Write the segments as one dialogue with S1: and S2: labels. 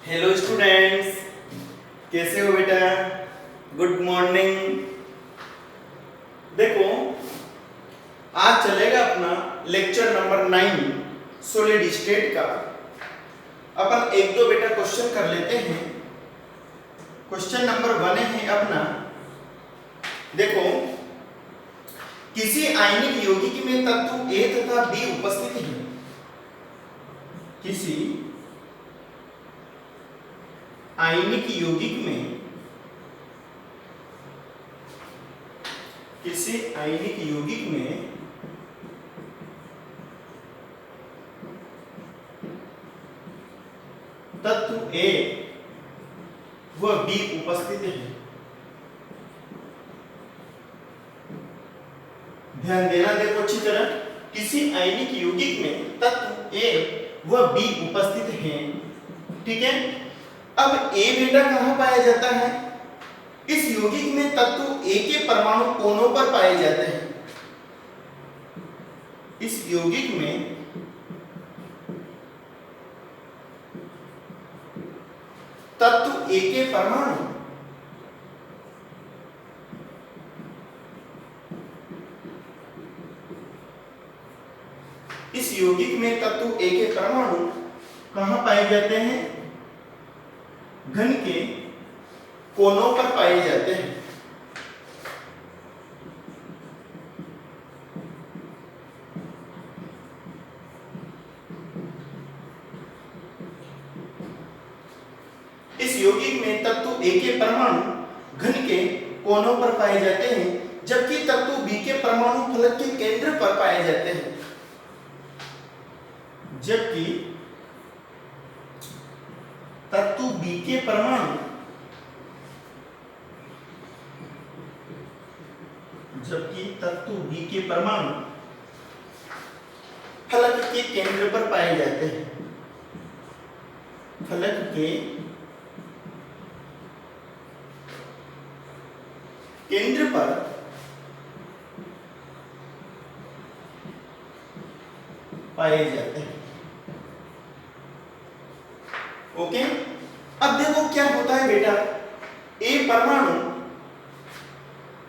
S1: Hello students, कैसे हो बेटा? Good morning. देखो, आज चलेगा अपना लेक्चर नंबर 9 सॉलिड स्टेट का। अपन एक दो बेटा क्वेश्चन कर लेते हैं। क्वेश्चन नंबर 1 है अपना। देखो, किसी आयनिक यौगिक में तत्व ए तथा बी उपस्थित है। किसी आयनिक यौगिक में तत्व ए व बी उपस्थित है। ध्यान देना, देखो अच्छी तरह। किसी आयनिक यौगिक में तत्व ए व बी उपस्थित है, ठीक है। अब ए बेटा कहां पाया जाता है? इस यौगिक में तत्व ए के परमाणु कोनों पर पाए जाते हैं। इस यौगिक में तत्व ए के परमाणु इस यौगिक में तत्व ए के परमाणु कहां पाए जाते हैं? घन के कोनों पर पाए जाते हैं। इस यौगिक में तत्व ए के परमाणु घन के कोनों पर पाए जाते हैं, जबकि तत्व बी के परमाणु फलक के केंद्र पर पाए जाते हैं। जबकि तत्व बी के परमाणु फलक के केंद्र पर पाए जाते हैं। फलक के केंद्र पर पाए जाते हैं। ओके, अब देखो क्या होता है बेटा। ए परमाणु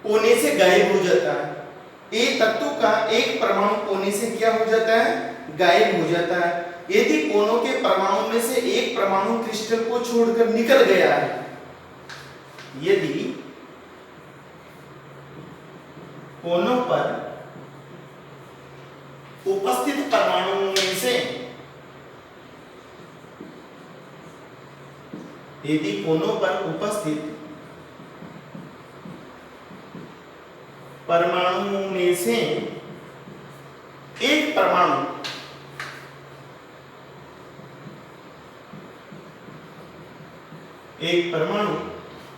S1: कोने से गायब हो जाता है। ए तत्व का एक परमाणु कोने से क्या हो जाता है? गायब हो जाता है। यदि कोनों के परमाणु में से एक परमाणु क्रिस्टल को छोड़कर निकल गया है, यदि कोनों पर उपस्थित परमाणुओं में से यदि कोनों पर उपस्थित परमाणुओं में से एक परमाणु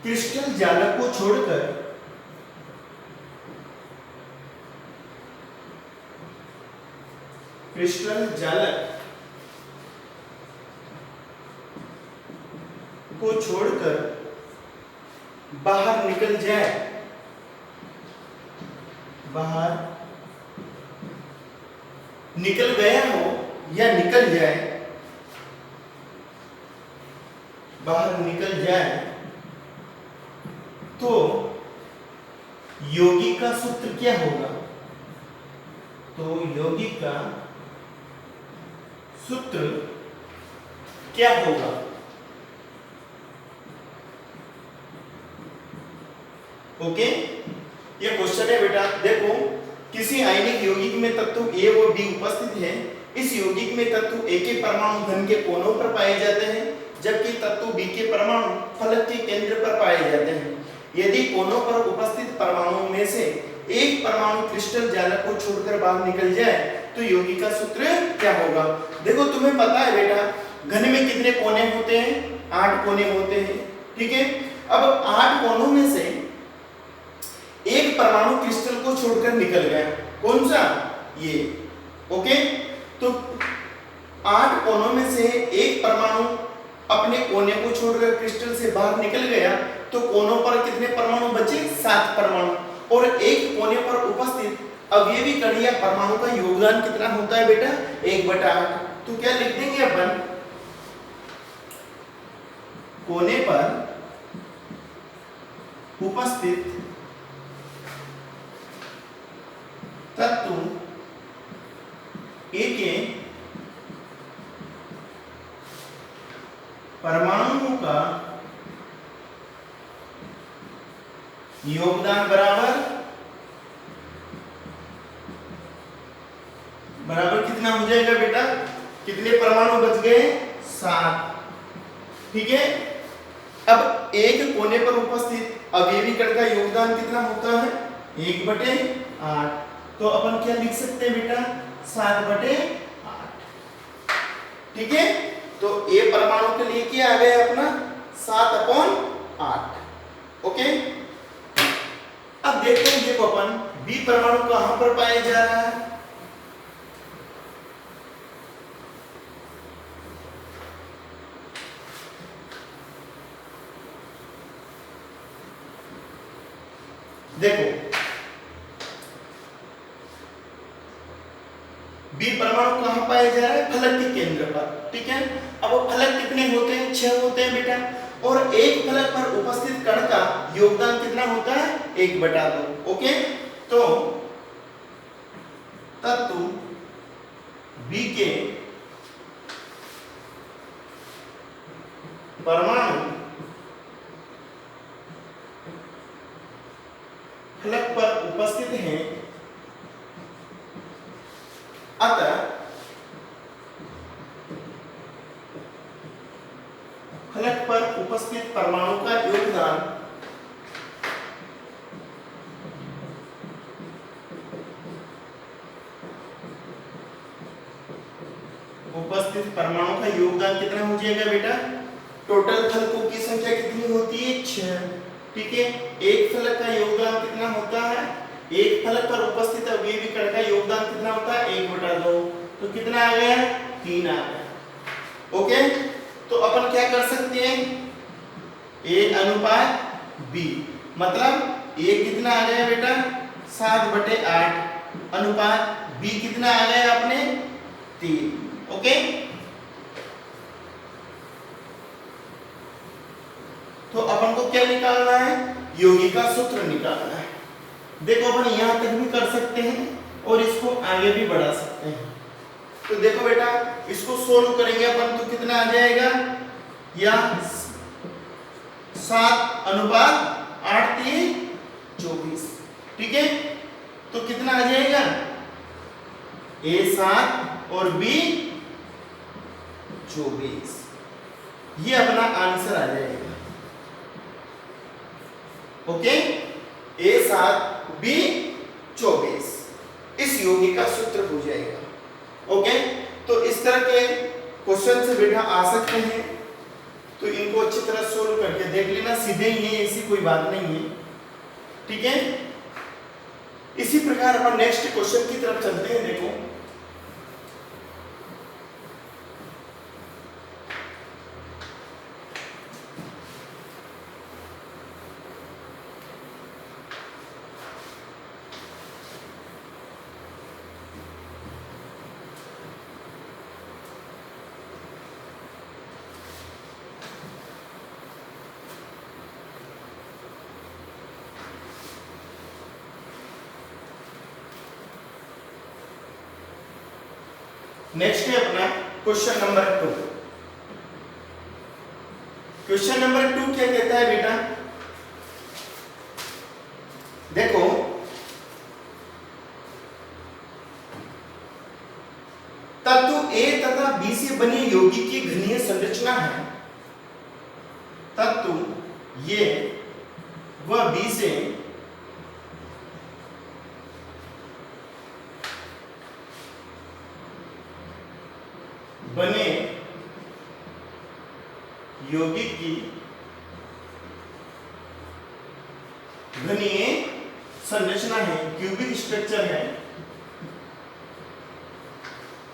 S1: क्रिस्टल जालक को छोड़कर बाहर निकल जाए, बाहर निकल गया हो या निकल जाए, बाहर निकल जाए, तो यौगिक का सूत्र क्या होगा? तो यौगिक का सूत्र क्या होगा? ओके, ये क्वेश्चन है बेटा। देखो, किसी आयनिक यौगिक में तत्व ए व बी उपस्थित है। इस यौगिक में तत्व ए के परमाणु घन के कोनों पर पाए जाते हैं, जबकि तत्व बी के परमाणु फलक के केंद्र पर पाए जाते हैं। यदि कोनों पर उपस्थित परमाणुओं में से एक परमाणु क्रिस्टल जालक को छोड़कर बाहर निकल जाए, तो यौगिक का सूत्र क्या होगा? देखो, तुम्हें पता है बेटा, घन में कितने कोने होते हैं? 8 कोने होते हैं, ठीक है। अब 8 कोनों में से एक परमाणु क्रिस्टल को छोड़कर निकल गया। कौन सा? ये। ओके, तो 8 कोनों में से एक परमाणु अपने कोने को छोड़कर क्रिस्टल से बाहर निकल गया, तो कोनों पर कितने परमाणु बचे? 7 परमाणु। और एक कोने पर उपस्थित अवयवी कण या परमाणु का योगदान कितना होता है बेटा? 1/8। तो क्या लिख देंगे अपन? कोने पर उपस्थित तत्व ए के परमाणुओं का योगदान बराबर कितना हो जाएगा बेटा? कितने परमाणु बच गए? 7। ठीक है। अब एक कोने पर उपस्थित अवयवी कण का योगदान कितना होता है? 1/8। तो अपन क्या लिख सकते हैं बेटा? 7/8। ठीक है। तो ए परमाणु के लिए क्या आ गया अपना? 7/8। ओके। अब देखते हैं, देखो अपन बी परमाणु कहां पर पाया जा रहा है? देखो बी परमाणु कहां पाया जा रहा है? फलक के केंद्र पर। ठीक है। अब वो फलक कितने होते हैं? 6 होते हैं बेटा। और एक फलक पर उपस्थित कण का योगदान कितना होता है? 1/2। ओके। तो तत्व बी के परमाणु फलक पर उपस्थित हैं, अतः फलक पर उपस्थित परमाणु का योगदान कितना हो जाएगा बेटा? टोटल फलकों की संख्या कितनी होती है? 6। ठीक है। एक फलक का योगदान कितना होता है? एक फलक पर उपस्थित अवयवी कण का योगदान कितना होता है? 1/2। तो कितना आ गया? 3 आ गया। ओके। तो अपन क्या कर सकते हैं? A अनुपात B, मतलब A कितना आ गया बेटा? 7/8 अनुपात B कितना आ गया अपने? 3। ओके। तो अपन को क्या निकालना है? योगी का सूत्र निकालना है। देखो अपन यहां तक भी कर सकते हैं और इसको आगे भी बढ़ा सकते हैं। तो देखो बेटा, इसको सोल्व करेंगे अपन तो कितना आ जाएगा? या 7/8 3 24। ठीक है। तो कितना आ जाएगा? A 7 और B 24। ये अपना आंसर आ जाएगा। ओके। A 7 B 24 इस योगी का सूत्र हो जाएगा। ओके। तो इस तरह के क्वेश्चन से बेटा आ सकते हैं, तो इनको अच्छी तरह सोल्व करके देख लेना। सीधे ही है, ऐसी कोई बात नहीं है। ठीक है। इसी प्रकार अपन नेक्स्ट क्वेश्चन की तरफ चलते हैं। देखो नेक्स्ट है अपना क्वेश्चन नंबर 2। क्वेश्चन नंबर 2 क्या कहता है बेटा? देखो तत्व A तथा B से बनी यौगिक की घनीय संरचना है। तत्व A व B से बने यौगिक की घनीय संरचना है, क्यूबिक स्ट्रक्चर है।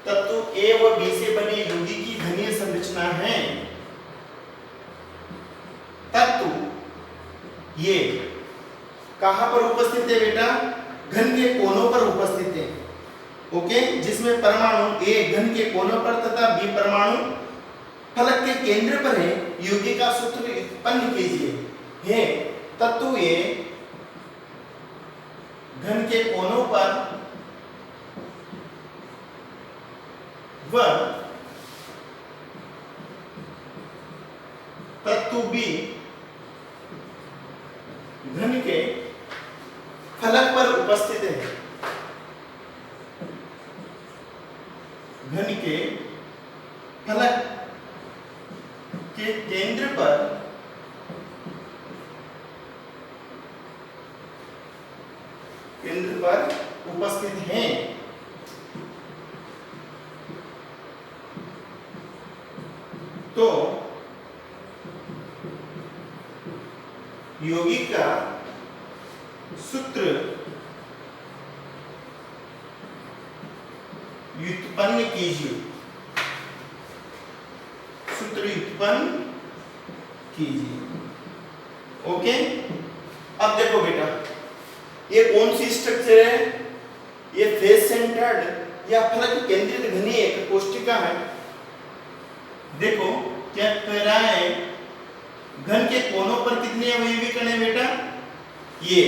S1: तत्व A व B से बने यौगिक की घनीय संरचना है। तत्व ये कहां पर उपस्थित है बेटा? घन के कोनों पर उपस्थित है। ओके। जिसमें परमाणु A घन के कोनों पर तथा B परमाणु फलक के केंद्र पर है, योगी का सूत्र उत्पन्न कीजिए। है तत्व ए घन के कोनों पर व तत्व बी घन के फलक पर उपस्थित है। घन के फलक के केंद्र पर उपस्थित हैं। तो यौगिक का सूत्र व्युत्पन्न कीजिए। सूत्र व्युत्पन्न कीजिए। ओके, अब देखो बेटा, ये कौन सी स्ट्रक्चर है? ये फेस सेंटर्ड या फलक केंद्रित घनीय एक कोष्ठिका है। देखो क्या कह रहा है, घन के कोनों पर कितने अवयवी कण है बेटा? ये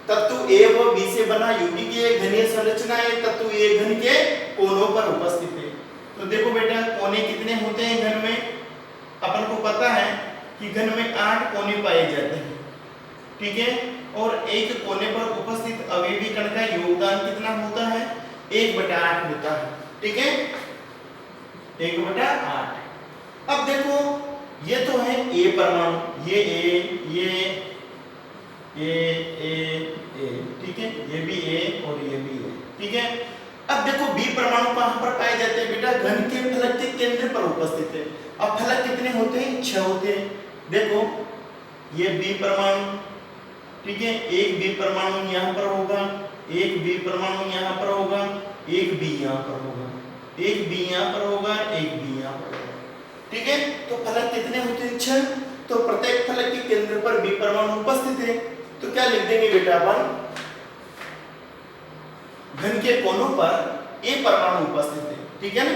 S1: तत्व ए व बी से बना यौगिक की घनीय संरचना है। तत्व ए घन के कोनों पर उपस्थित है। तो देखो बेटा, कोने कितने होते हैं घन में? अपन को पता है कि घन में 8 कोने पाए जाते हैं, ठीक है। और एक कोने पर उपस्थित अवयवी कण का योगदान कितना होता है? 1/8 होता है, ठीक है, 1/8। अब देखो, ये तो है ए परमाणु, ये ए, ठीक है, ये भी ए और ये भी ए, ठीक है। अब देखो बी परमाणु कहां पर पाए जाते हैं बेटा? घन के फलक के केंद्र पर उपस्थित है। अब फलक कितने होते हैं? 6 होते हैं। देखो ये बी परमाणु, ठीक है, एक बी परमाणु यहाँ पर होगा, एक बी परमाणु यहाँ पर होगा, एक बी यहाँ पर होगा, एक बी यहाँ पर होगा, एक बी यहाँ पर होगा, ठीक है। तो फलक कितने होते हैं? 6। तो प्रत्येक फलक के केंद्र पर बी परमाणु उपस्थित है। तो क्या लिख देंगे बेटा अपन? घन के कोनों पर ए परमाणु उपस्थित है, ठीक है ना।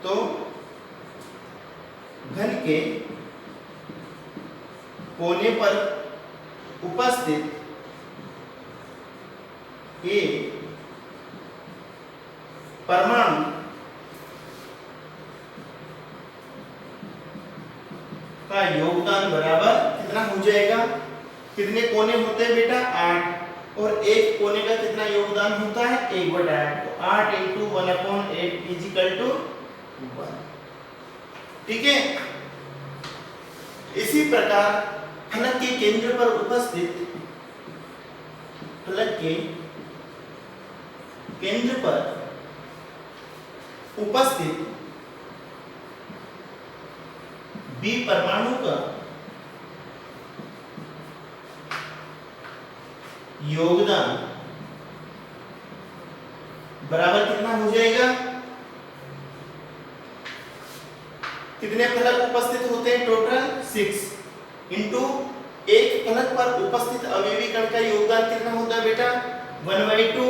S1: तो घन के कोने पर उपस्थित ए परमाणु का योगदान बराबर कितना हो जाएगा? कितने कोने होते हैं बेटा? 8। और एक कोने का कितना योगदान होता है? 1/8। तो 8 × 1/8 = 1, ठीक है। इसी प्रकार फलक के केंद्र पर उपस्थित, फलक के केंद्र पर उपस्थित बी परमाणु का योगदान बराबर कितना हो जाएगा? कितने फलक उपस्थित होते हैं टोटल? 6 इंटू एक फलक पर उपस्थित अवयवी कण का योगदान कितना होता है बेटा? 1/2।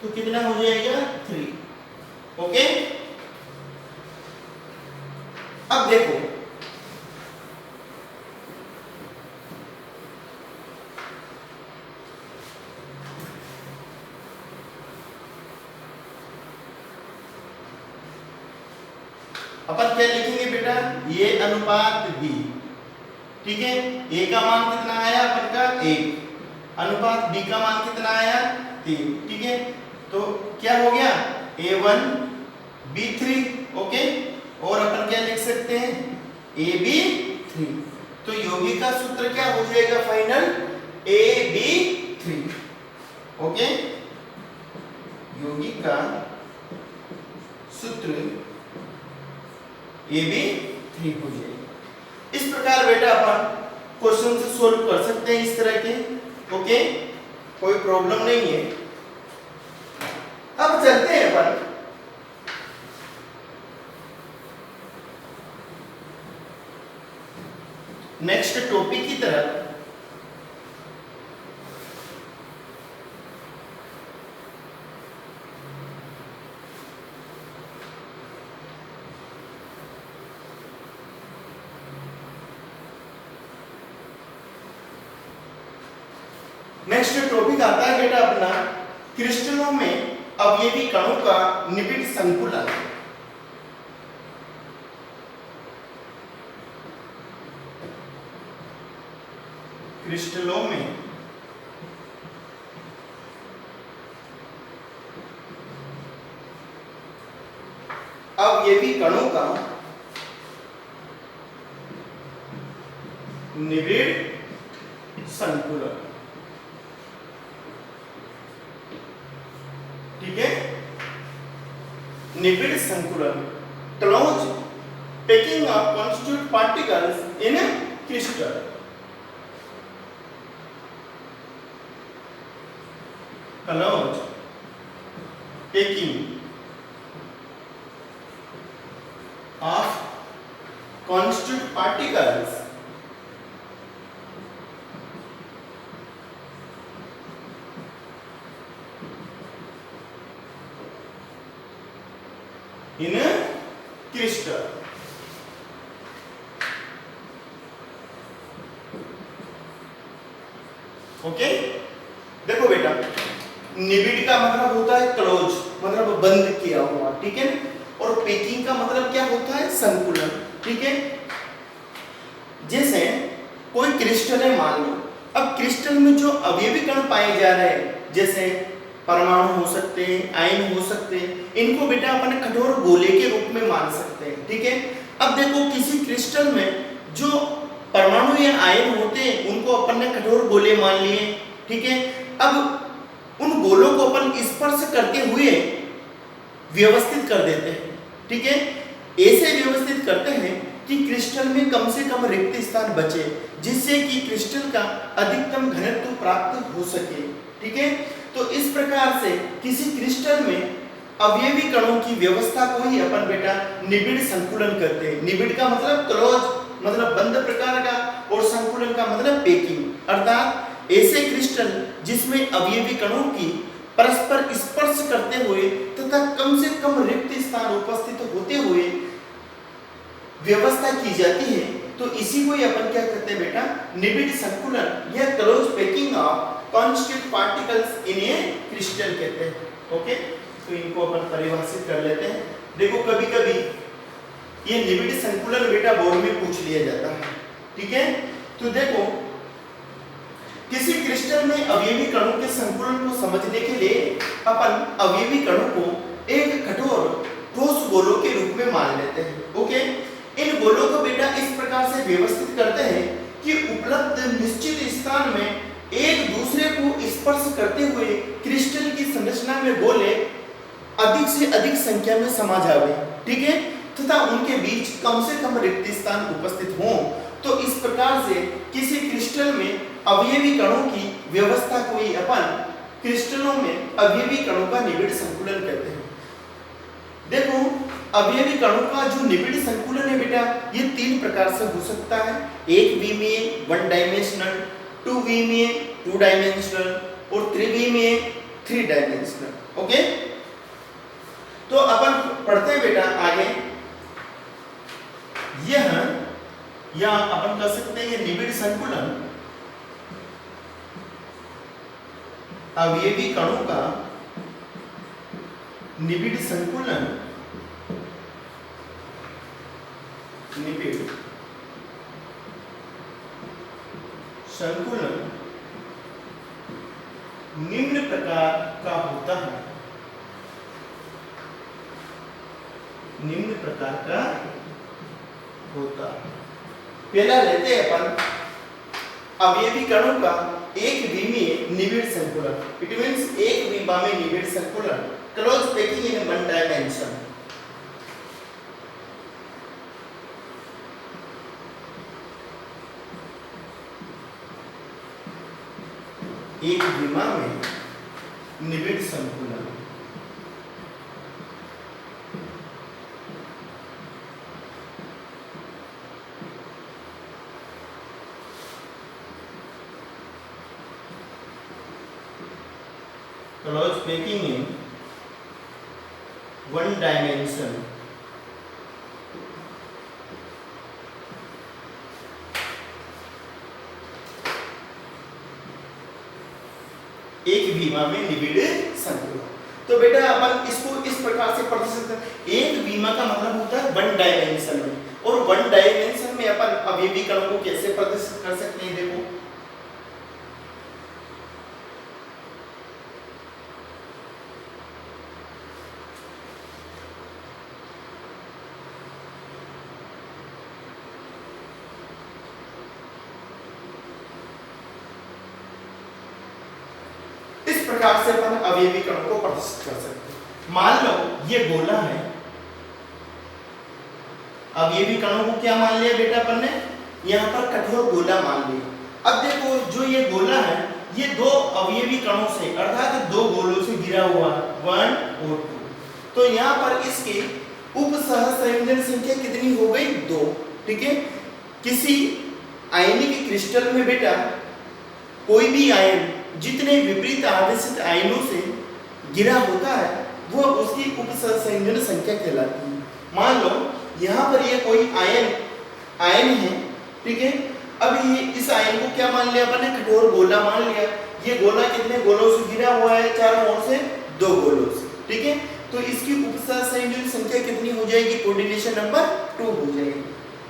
S1: तो कितना हो जाएगा? 3। ओके, अब देखो, अपन क्या लिखेंगे बेटा? ये अनुपात बी, ठीक है। ए का मान कितना आया अपन का? 1। अनुपात बी का मान कितना आया? 3, ठीक है। तो क्या हो गया? A1 B3, okay. और अपन क्या लिख सकते हैं? AB3। तो यौगिक का सूत्र क्या हो जाएगा फाइनल? AB3, okay. यौगिक का सूत्र AB3 हो जाएगा। इस प्रकार बेटा अपन क्वेश्चन से सोल्व कर सकते हैं इस तरह के, ओके, कोई प्रॉब्लम नहीं है। अब चलते हैं अपन नेक्स्ट टॉपिक की तरफ। नेक्स्ट टॉपिक आता है बेटा अपना क्रिस्टलों में अवयवी कणों का निबिड़ संकुलन। क्रिस्टलों में अवयवी कणों का निबिड़ संकुलन। ठीक है, निबिड़ संकुलन close packing of constituent particles in a crystal. Close packing of constituent particles in a crystal। Okay, देखो बेटा निबिड़ का मतलब होता है क्लोज, मतलब बंद किया हुआ, ठीक है, और पैकिंग का मतलब क्या होता है, संकुलन। ठीक है, जैसे कोई क्रिस्टल है मान लो, अब क्रिस्टल में जो अवयवी कण पाए जा रहे हैं जैसे परमाणु हो सकते हैं, आयन हो सकते हैं, इनको बेटा अपन कठोर गोले के रूप में मान सकते हैं। ठीक है, अब देखो किसी क्रिस्टल में जो परमाणु या आयन होते हैं उनको अपन ने कठोर गोले मान लिए। ठीक है, अब उन गोलों को अपन स्पर्श करते हुए व्यवस्थित कर देते हैं। ठीक है, ऐसे व्यवस्थित करते हैं कि क्रिस्टल में कम से कम रिक्त स्थान बचे, जिससे कि क्रिस्टल का अधिकतम घनत्व प्राप्त हो सके। ठीक है, तो इस प्रकार से किसी क्रिस्टल में अवयवी कणों की व्यवस्था को ही अपन बेटा निबिड़ संकुलन करते हैं। निबिड़ का मतलब क्लोज, मतलब बंद प्रकार का, और संकुलन का मतलब पैकिंग, अर्थात ऐसे क्रिस्टल जिसमें अवयवी कणों की परस्पर स्पर्श करते हुए तथा कम से कम रिक्त स्थान उपस्थित होते हुए व्यवस्था की जाती है, तो इसी को ही अपन क्या कहते हैं बेटा, निबिड़ संकुलन या close packing of constituent particles in a crystal कहते हैं। ओके, तो इनको अपन परिभाषित कर लेते हैं। देखो कभी कभी ये निबिड़ संकुलन बेटा बोर्ड में पूछ लिया जाता है। ठीक है, तो देखो किसी क्रिस्टल में अवयवी कणों के संकुलन को समझने के लिए अपन अवयवी कणों को एक कठोर ठोस गोलों के रूप में मान लेते हैं। ओके, इन गोलों को बेटा इस प्रकार से व्यवस्थित करते हैं कि उपलब्ध निश्चित स्थान में एक दूसरे को स्पर्श करते हुए क्रिस्टल की संरचना में गोले अधिक से अधिक संख्या में समा जावे। ठीक है, तथा उनके बीच कम से कम रिक्त स्थान उपस्थित हों। तो इस प्रकार से किसी क्रिस्टल में अवयवी कणों की व्यवस्था को ही अपन क्रिस्टलों में अवयवी कणों का निबिड़ संकुलन कहते हैं। देखो अवयवी कणों का जो निबिड़ संकुलन है बेटा, ये तीन प्रकार से हो सकता है। एक विमीय वन डायमेंशनल, टू विमीय टू डायमेंशनल, और त्रिविमीय थ्री डायमेंशनल। ओके, तो अपन पढ़ते हैं बेटा आगे। यह या अपन कह सकते हैं ये निबिड़ संकुलन अवयवी कणों का निबिड़ संकुलन निबिड़ संकुलन निम्न प्रकार का होता है। निम्न प्रकार का होता है। पहला लेते हैं अपन अवयवी कणों का एक विमीय निबिड़ संकुलन। इट मींस एक विमा में निबिड़ संकुलन, close packing in one dimension. एक विमा में निबिड़ संकुलन। Close packing in one dimension। एक बीमा में निबिड़ संकुलन। तो बेटा अपन इसको इस प्रकार से पढ़ सकते हैं। एक बीमा का मतलब होता है वन डायमेंशन में, और वन डायमेंशन में अपन अवयवी कणों को कैसे प्रदर्शित कर सकते हैं, देखो इस प्रकार से अपन अवयवी कणों को प्रदर्शित कर सकते हैं। मान लो ये गोला है, अवयवी कणों को क्या मान लिया बेटा अपन ने, यहाँ पर कठोर गोला मान लिया। अब देखो जो ये गोला है ये दो अवयवी कणों से अर्थात दो गोलों से घिरा हुआ है, 1 और 2। तो यहाँ पर इसके उपसहसंयोजन संख्या कितनी हो गई, 2। ठीक है, किसी आयनिक क्रिस्टल में बेटा कोई भी आयन जितने विपरीत आवेशित आयनों से घिरा होता है वो उसकी उपसहसंयोजन संख्या कहलाती है। मान लो यहाँ पर ये कोई आयन है, ठीक है। अब ये इस आयन को क्या मान लिया अपन ने, कठोर गोला मान लिया। ये गोला कितने गोलों से घिरा हुआ है, चारों ओर से 2 गोलों से, ठीक है। तो इसकी उपसहसंयोजन संख्या कितनी हो जाएगी, कोऑर्डिनेशन नंबर 2 हो जाएगी,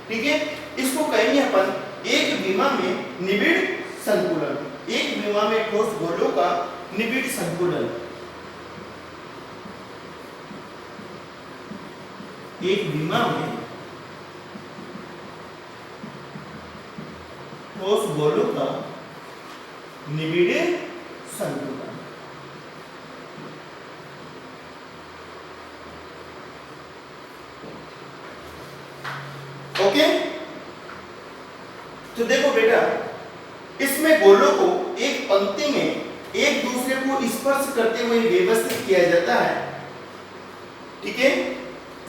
S1: ठीक है। इसको कहेंगे अपन एक बीमा में निबिड़ संकुलन, एक बीमा में ठोस गोलों का निबिड़ संकुलन। एक बीमा में ठोस गोलों का निबिड़ संकुलन। ओके, तो देखो बेटा इसमें गोलों को एक पंक्ति में एक दूसरे को स्पर्श करते हुए व्यवस्थित किया जाता है, ठीक है।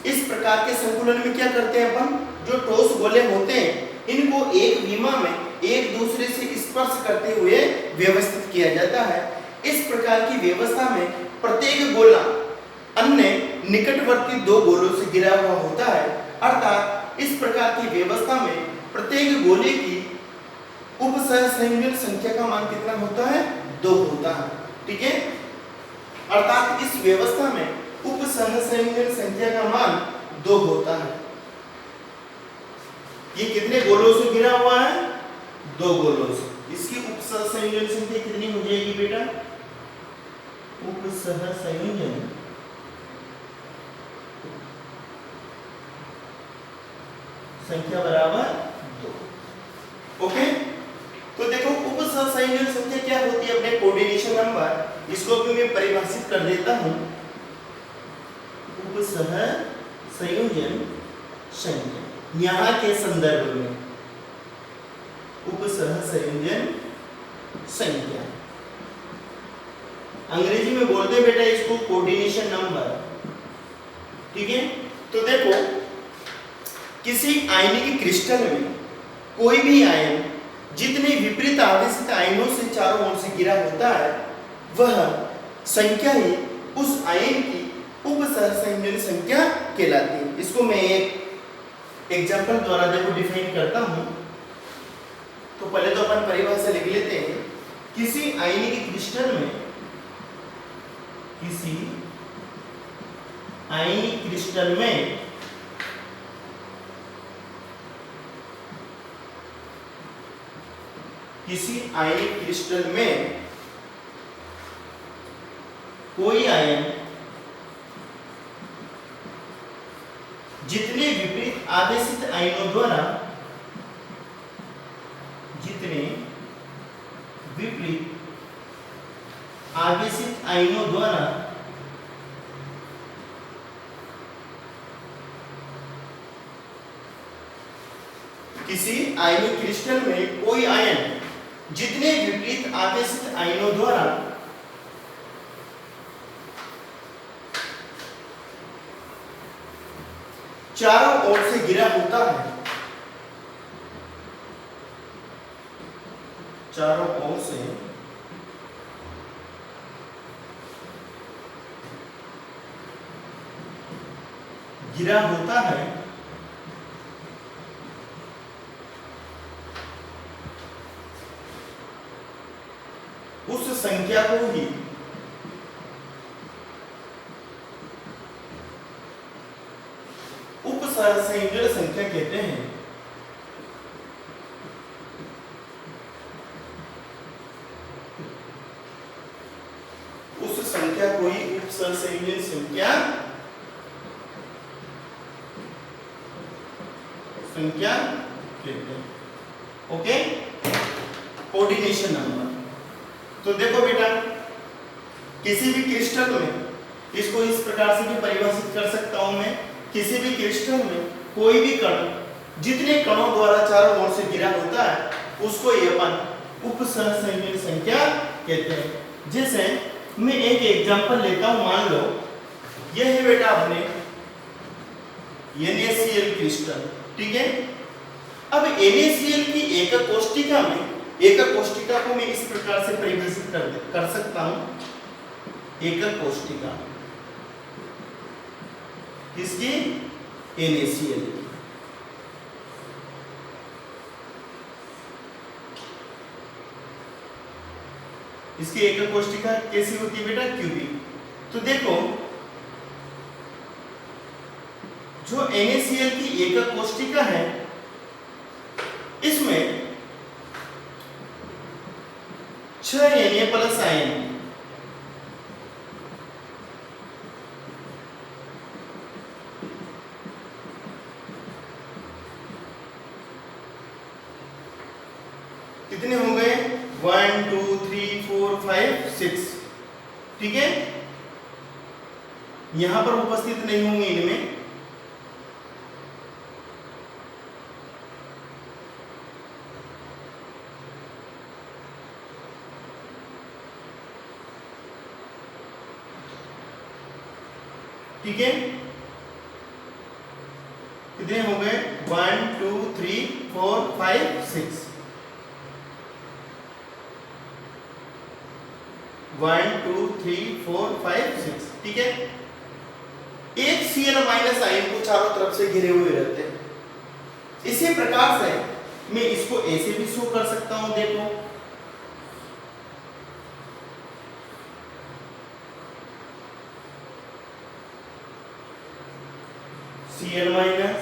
S1: इस प्रकार के संकुलन में क्या करते हैं अपन, जो ठोस गोले होते हैं इनको एक बीमा में एक दूसरे से स्पर्श करते हुए व्यवस्थित किया जाता है। इस प्रकार की व्यवस्था में प्रत्येक गोला अन्य निकटवर्ती 2 गोलों से घिरा हुआ होता है, अर्थात इस प्रकार की व्यवस्था में प्रत्येक गोले की उपसहसंयोजन संख्या का मान कितना होता है, 2 होता है, ठीक है। अर्थात इस व्यवस्था में उपसहसंयोजन संख्या का मान 2 होता है। ये कितने गोलों से घिरा हुआ है, 2 गोलों से। इसकी उपसहसंयोजन संख्या कितनी हो जाएगी बेटा, उपसहसंयोजन संख्या बराबर 2। ओके, तो देखो उपसहसंयोजन संख्या क्या होती है, अपने कोऑर्डिनेशन नंबर, इसको भी मैं परिभाषित कर देता हूं। उपसहसंयोजन संख्या यहाँ के संदर्भ में उपसहसंयोजन संख्या, अंग्रेजी में बोलते हैं बेटा इसको कोऑर्डिनेशन नंबर, ठीक है। तो देखो किसी आयनिक क्रिस्टल में कोई भी आयन जितने विपरीत आवेशित आयनों से चारों ओर से घिरा होता है वह संख्या ही उस आयन की उपसहसंयोजन संख्या कहलाती है। इसको मैं एक एग्जांपल द्वारा देखो डिफाइन करता हूं। तो पहले तो अपन परिभाषा लिख लेते हैं। किसी आयनिक क्रिस्टल में, किसी आयनिक क्रिस्टल में किसी आयनिक क्रिस्टल में कोई आयन जितने विपरीत आवेशित आयनों द्वारा, जितने विपरीत आवेशित आयनों द्वारा किसी आयनिक क्रिस्टल में कोई आयन जितने विपरीत आवेशित आयनों द्वारा चारों ओर से घिरा होता है, चारों ओर से घिरा होता है, उस संख्या को ही उपसहसंयोजन संख्या कहते हैं। उस संख्या को ही उपसहसंयोजन संख्या कहते हैं। Okay, coordination number. तो देखो बेटा, किसी भी क्रिस्टल में, इसको इस प्रकार से भी परिभाषित कर सकता हूं मैं, किसी भी क्रिस्टल में कोई भी कण जितने कणों द्वारा चारों ओर से घिरा होता है उसको ये अपन उपसहसंयोजन संख्या कहते हैं। जैसे मैं एक एग्जांपल लेता हूं, मान लो यह है बेटा अपने NaCl क्रिस्टल, ठीक है। अब NaCl की एकक कोष्टिका में, एकक कोष्टिका को मैं इस प्रकार से परिभाषित कर सकता हूं, एकक कोष्टिका किसकी? NaCl की। इसकी एकक कोष्टिका कैसी होती है बेटा? क्यूबिक। तो देखो, जो NaCl की एकक कोष्टिका है इसमें 6 Na प्लस आयन कितने हो गए? 1 2 3 4 5 6, ठीक है। यहां पर उपस्थित नहीं होंगे इनमें, ठीक है। कितने हो गए? 1 2 3 4 5 6, 1 2 3 4 5 6, ठीक है। एक Cl माइनस आयन को चारों तरफ से घिरे हुए रहते हैं। इसी प्रकार से मैं इसको ऐसे भी शो कर सकता हूं, देखो Cl minus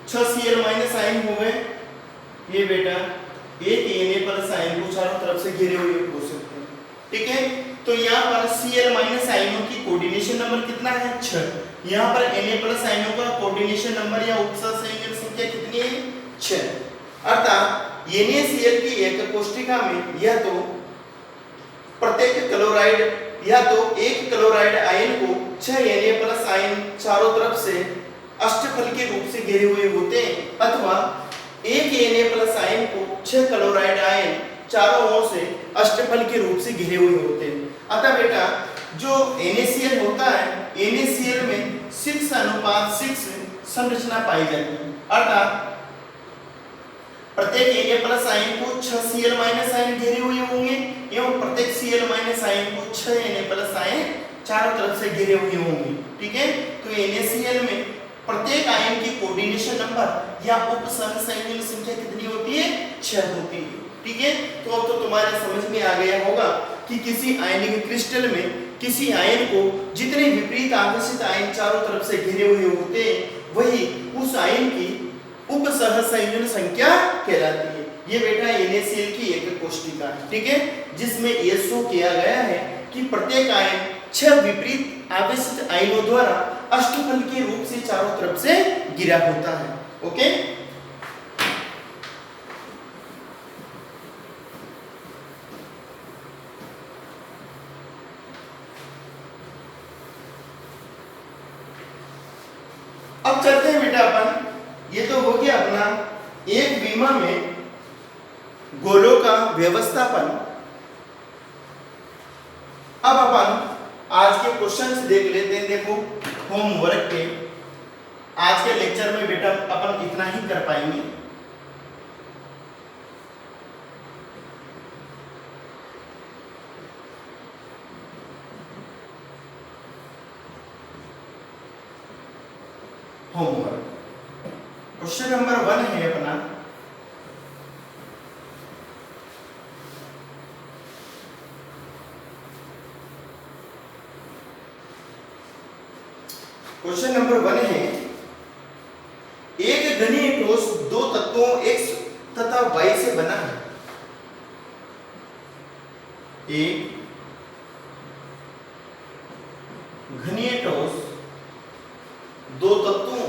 S1: 6 Cl minus ion हो गए, ये बेटा एक Na प्लस आयन को चारों तरफ से घिरे हुए हो सकते हैं, ठीक है। तो यहाँ पर Cl माइनस आयनों की कोऑर्डिनेशन नंबर कितना है? 6। यहाँ पर Na प्लस आयनों का कोऑर्डिनेशन नंबर या उपसहसंयोजन संख्या कितनी है? 6। अर्थात NaCl की एकक कोष्टिका में या तो प्रत्येक क्लोराइड या तो एक क्लोराइड आयन को 6 Na प्लस आयन चारों तरफ से अष्टफल के रूप से घिरे हुए होते हैं, अथवा एक Na प्लस आयन को 6 क्लोराइड आयन चारों ओर से अष्टफल के रूप से घिरे हुए होते हैं। अतः बेटा जो NaCl होता है, NaCl में 6:6 संरचना पाई जाती है। अर्थात प्रत्येक Na प्लस आयन को 6 Cl माइनस आयन घेरे हुए होंगे एवं प्रत्येक Cl माइनस आयन को 6 Na प्लस आयन चारों तरफ से घिरे हुए होंगे, ठीक है। तो NaCl में प्रत्येक आयन की कोऑर्डिनेशन नंबर या उपसहसंयोजन संख्या कितनी होती है? 6 होती है, ठीक है। तो अब तो तुम्हारे समझ में आ गया होगा कि किसी आयनिक क्रिस्टल में किसी आयन को जितने विपरीत आकर्षित आयन चारों तरफ से घिरे हुए होते हैं, वही उस आयन की उपसहसंयोजन संख्या कहलाती है। ये बेटा NaCl की एकक कोष्टिका है, ठीक है, जिसमें यह शो किया गया है कि प्रत्येक आयन 6 विपरीत आवेशित आयनों द्वारा अष्टफल के रूप से चारों तरफ से घिरा होता है। ओके, अब चलते हैं बेटा अपन, ये तो हो गया अपना एक बीमा में गोलों का व्यवस्थापन। अब अपन आज के क्वेश्चंस देख लेते हैं। देखो होमवर्क के आज के लेक्चर में बेटा अपन इतना ही कर पाएंगे। होमवर्क क्वेश्चन नंबर 1 है अपना, क्वेश्चन नंबर 1 है, एक घनीय ठोस दो तत्वों x तथा y से बना है। एक घनीय ठोस दो तत्वों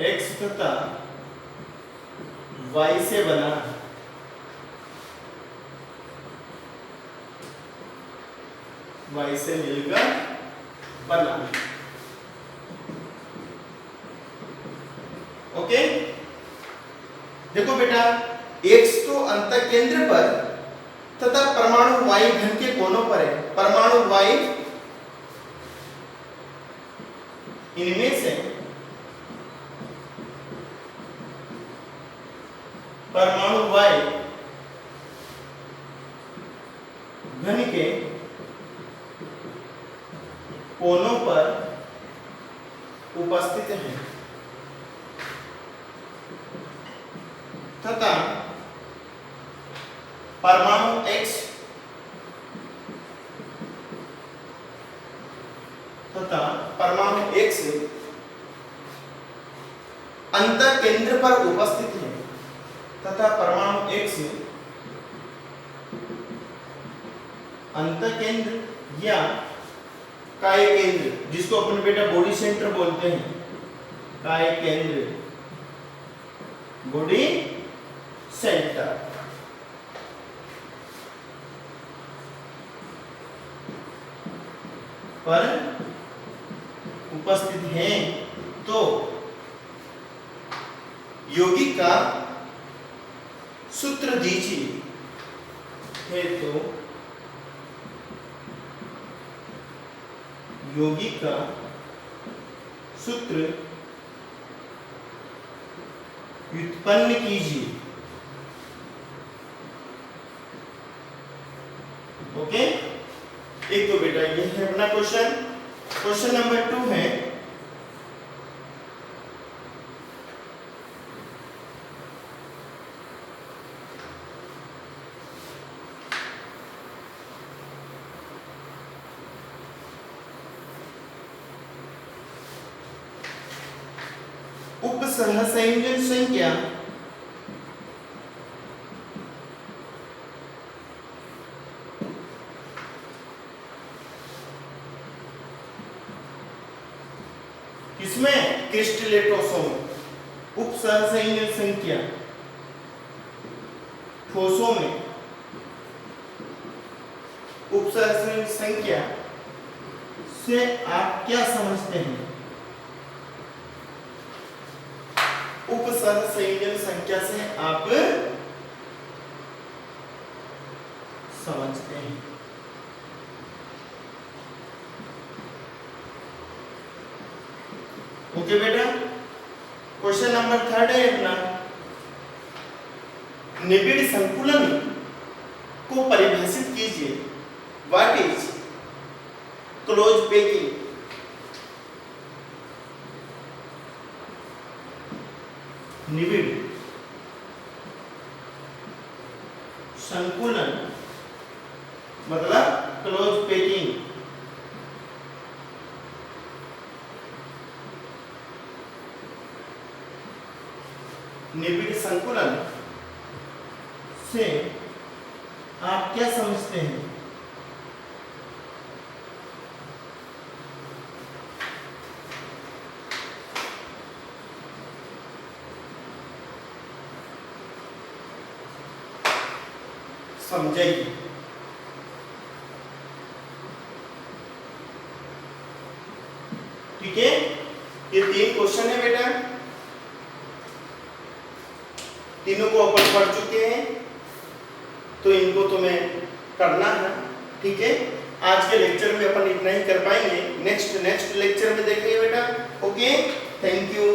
S1: x तथा y से बना है। y से मिलकर बना। ओके, देखो बेटा, x तो अंतःकेंद्र पर तथा परमाणु y घन के कोनों पर है। परमाणु y इनमें से परमाणु y घन के कोनों पर उपस्थित है तथा परमाणु x तथा परमाणु x अंतःकेंद्र पर उपस्थित है तथा परमाणु x अंतःकेंद्र या काय केंद्र, जिसको अपन बेटा बॉडी सेंटर बोलते हैं, काय केंद्र, बॉडी सेंटर पर उपस्थित हैं। तो यौगिक का सूत्र दीजिए। है तो यौगिक का सूत्र व्युत्पन्न कीजिए। ओके, एक तो बेटा ये है अपना क्वेश्चन। क्वेश्चन नंबर 2 है, उपसहसंयोजन संख्या किसमें? क्रिस्टलेटोसों में। उपसहसंयोजन संख्या ठोसों में। उपसहसंयोजन संख्या से आप क्या समझते हैं? उपसहसंयोजन संख्या से आप समझते हैं। ओके बेटा, क्वेश्चन नंबर 3 है अपना, निबिड़ संकुलन को परिभाषित कीजिए। What is close packing? निबिड़ संकुलन मतलब क्लोज पैकिंग। निबिड़ संकुलन से आप क्या समझते हैं? समझाइए। ठीक है, ये 3 क्वेश्चन है बेटा, तीनों को अपन पढ़ चुके हैं, तो इनको तुम्हें करना है। ठीक है, आज के लेक्चर में अपन इतना ही कर पाएंगे। नेक्स्ट लेक्चर में देखेंगे बेटा। Okay, thank you.